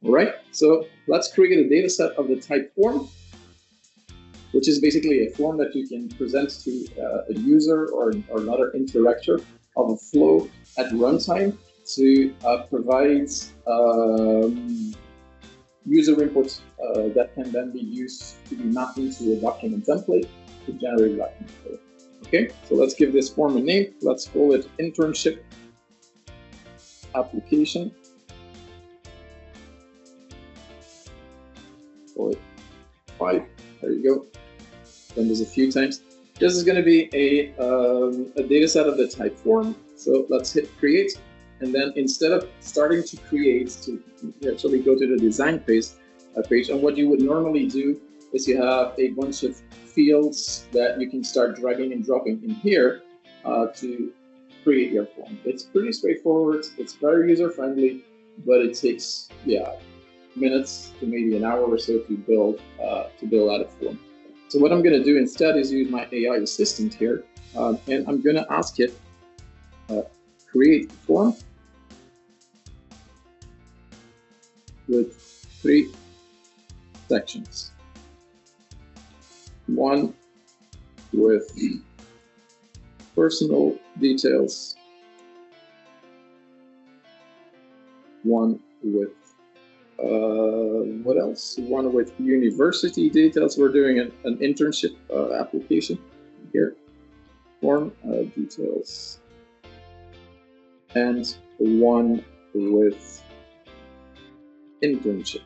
All right, so let's create a data set of the type form, which is basically a form that you can present to a user or another interactor of a flow at runtime to provide user inputs that can then be used to be mapped into a document template to generate a document code. Okay, so let's give this form a name. Let's call it internship application. Call it 5. There you go. Done this a few times. This is going to be a data set of the type form. So let's hit create. And then instead of starting to create, to actually go to the design page, and what you would normally do is you have a bunch of fields that you can start dragging and dropping in here to create your form. It's pretty straightforward. It's very user-friendly, but it takes, minutes to maybe an hour or so to build out a form. So what I'm going to do instead is use my AI assistant here, and I'm going to ask it create a form with 3 sections. One with personal details, one with what else? One with university details. We're doing an internship application here. Form details, and one with internship.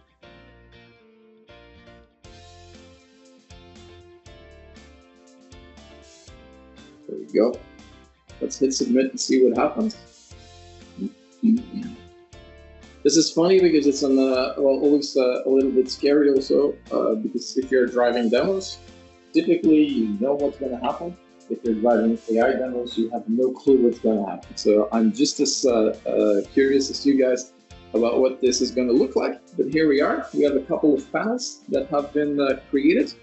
There we go. Let's hit submit and see what happens. This is funny because it's on always a little bit scary also, because if you're driving demos, typically you know what's going to happen. If you're driving AI demos, you have no clue what's going to happen. So I'm just as curious as you guys about what this is going to look like. But here we are. We have a couple of panels that have been created.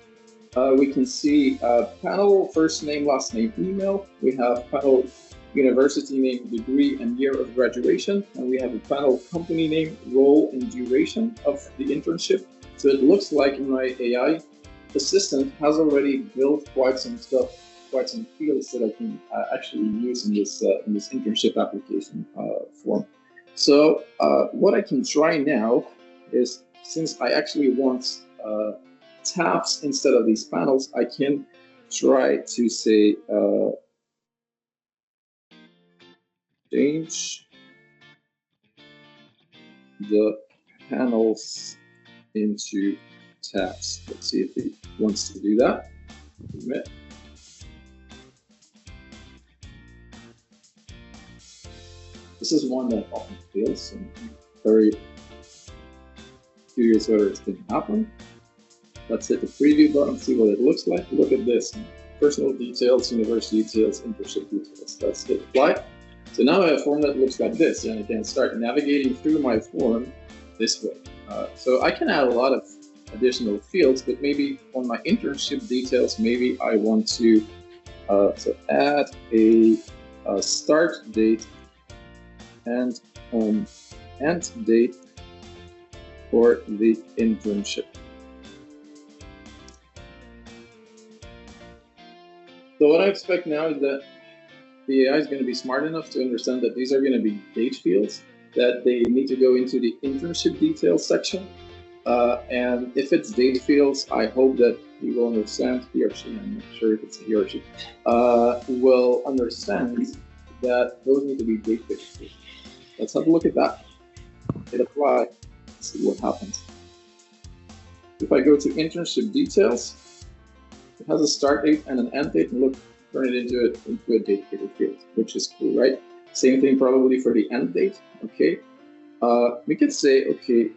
We can see panel, first name, last name, email. We have panel university name, degree, and year of graduation. And we have a panel company name, role, and duration of the internship. So it looks like my AI assistant has already built quite some stuff, quite some fields that I can actually use in this internship application form. So what I can try now is, since I actually want tabs instead of these panels, I can try to say change the panels into tabs. Let's see if it wants to do that. Admit. This is one that often fails, so I'm very curious whether it's going to happen. Let's hit the preview button, see what it looks like. Look at this. Personal details, university details, internship details. Let's hit apply. So now I have a form that looks like this, and I can start navigating through my form this way. So I can add a lot of additional fields, but maybe on my internship details, maybe I want to add a start date and end date for the internship. So what I expect now is that the AI is going to be smart enough to understand that these are going to be date fields, that they need to go into the internship details section. And if it's date fields, I hope that he will understand, he or she, I'm not sure if it's a he or she, will understand that those need to be date fields. Let's have a look at that. Hit apply, see what happens. If I go to internship details, it has a start date and an end date, and look, turn it into a dedicated field, which is cool, right? Same thing probably for the end date. Okay, we could say, okay,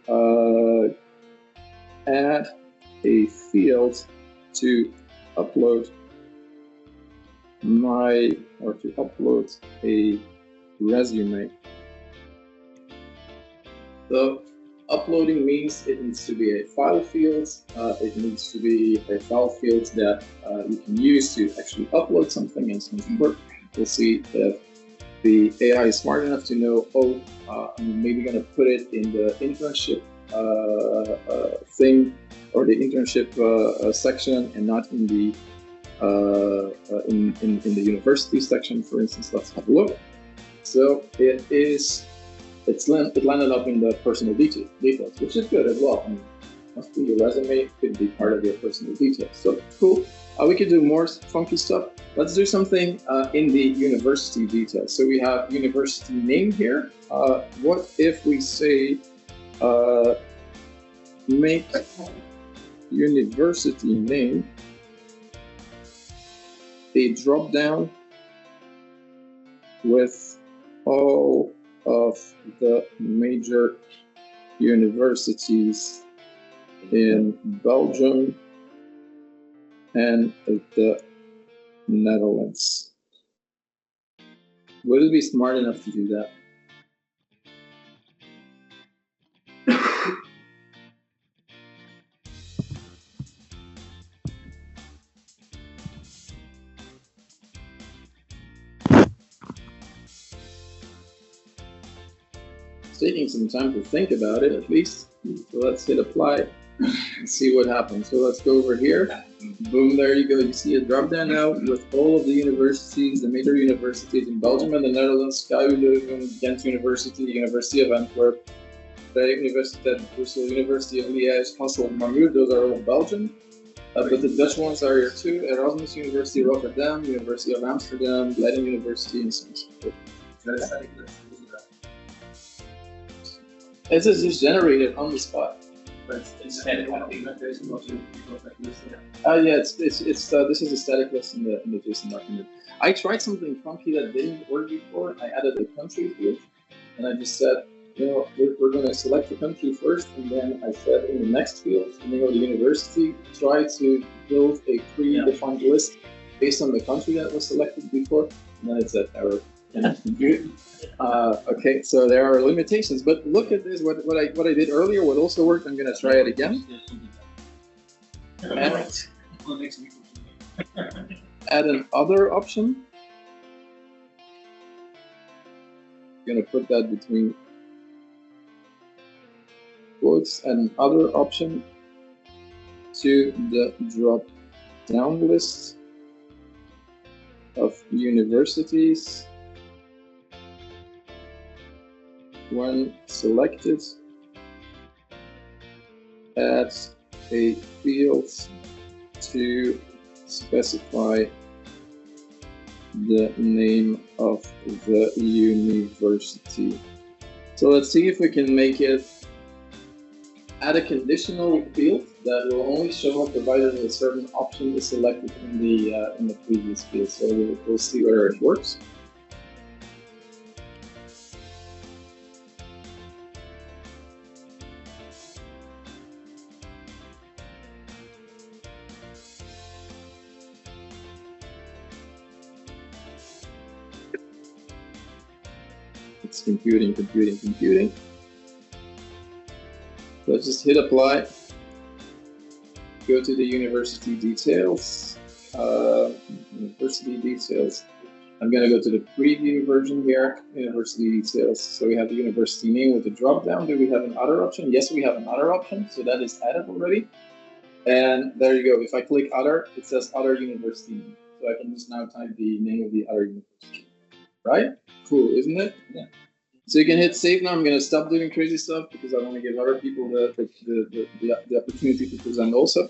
add a field to upload a resume. So uploading means it needs to be a file field. It needs to be a file field that you can use to actually upload something and something work. We'll see if the AI is smart enough to know, I'm maybe going to put it in the internship thing or the internship section, and not in the in the university section, for instance. Let's have a look. So it landed up in the personal details, which is good as well. I mean, must be your resume, could be part of your personal details. So cool. We could do more funky stuff. Let's do something in the university details. So we have university name here. What if we say make university name a drop down with all of the major universities in Belgium and the Netherlands? Would it be smart enough to do that? It's taking some time to think about it, at least. So let's hit apply and see what happens. So let's go over here. Boom, there you go. You see a drop down now with all of the universities, the major universities in Belgium and the Netherlands: KU Leuven, Ghent University, University of Antwerp, Universiteit Brussels, University of Liège, Hasselt and Marmont. Those are all Belgium. But the Dutch ones are here too: Erasmus University Rotterdam, University of Amsterdam, Leiden University, and so on. It's just generated on the spot. But it's static. I think that there's not a list. Yeah, this is a static list in the JSON document. I tried something funky that didn't work before. I added a country field, and I just said, we're going to select the country first, and then I said in the next field, the name of the university, try to build a predefined list based on the country that was selected before, and then it said error. Okay, so there are limitations, but look at this. What I did earlier, what also worked. I'm going to try it again. Add an other option. I'm going to put that between quotes. And other option to the drop down list of universities. When selected, add a field to specify the name of the university. So let's see if we can make it add a conditional field that will only show up provided a certain option is selected in the previous field. So we'll see whether it works. It's computing. Let's just hit apply. Go to the university details. University details. I'm going to go to the preview version here. University details. So we have the university name with the drop down. Do we have an other option? Yes, we have an other option. So that is added already. And there you go. If I click other, it says other university name. So I can just now type the name of the other university. Right? Cool, isn't it? Yeah. So you can hit save now. I'm going to stop doing crazy stuff because I want to give other people the opportunity to present also.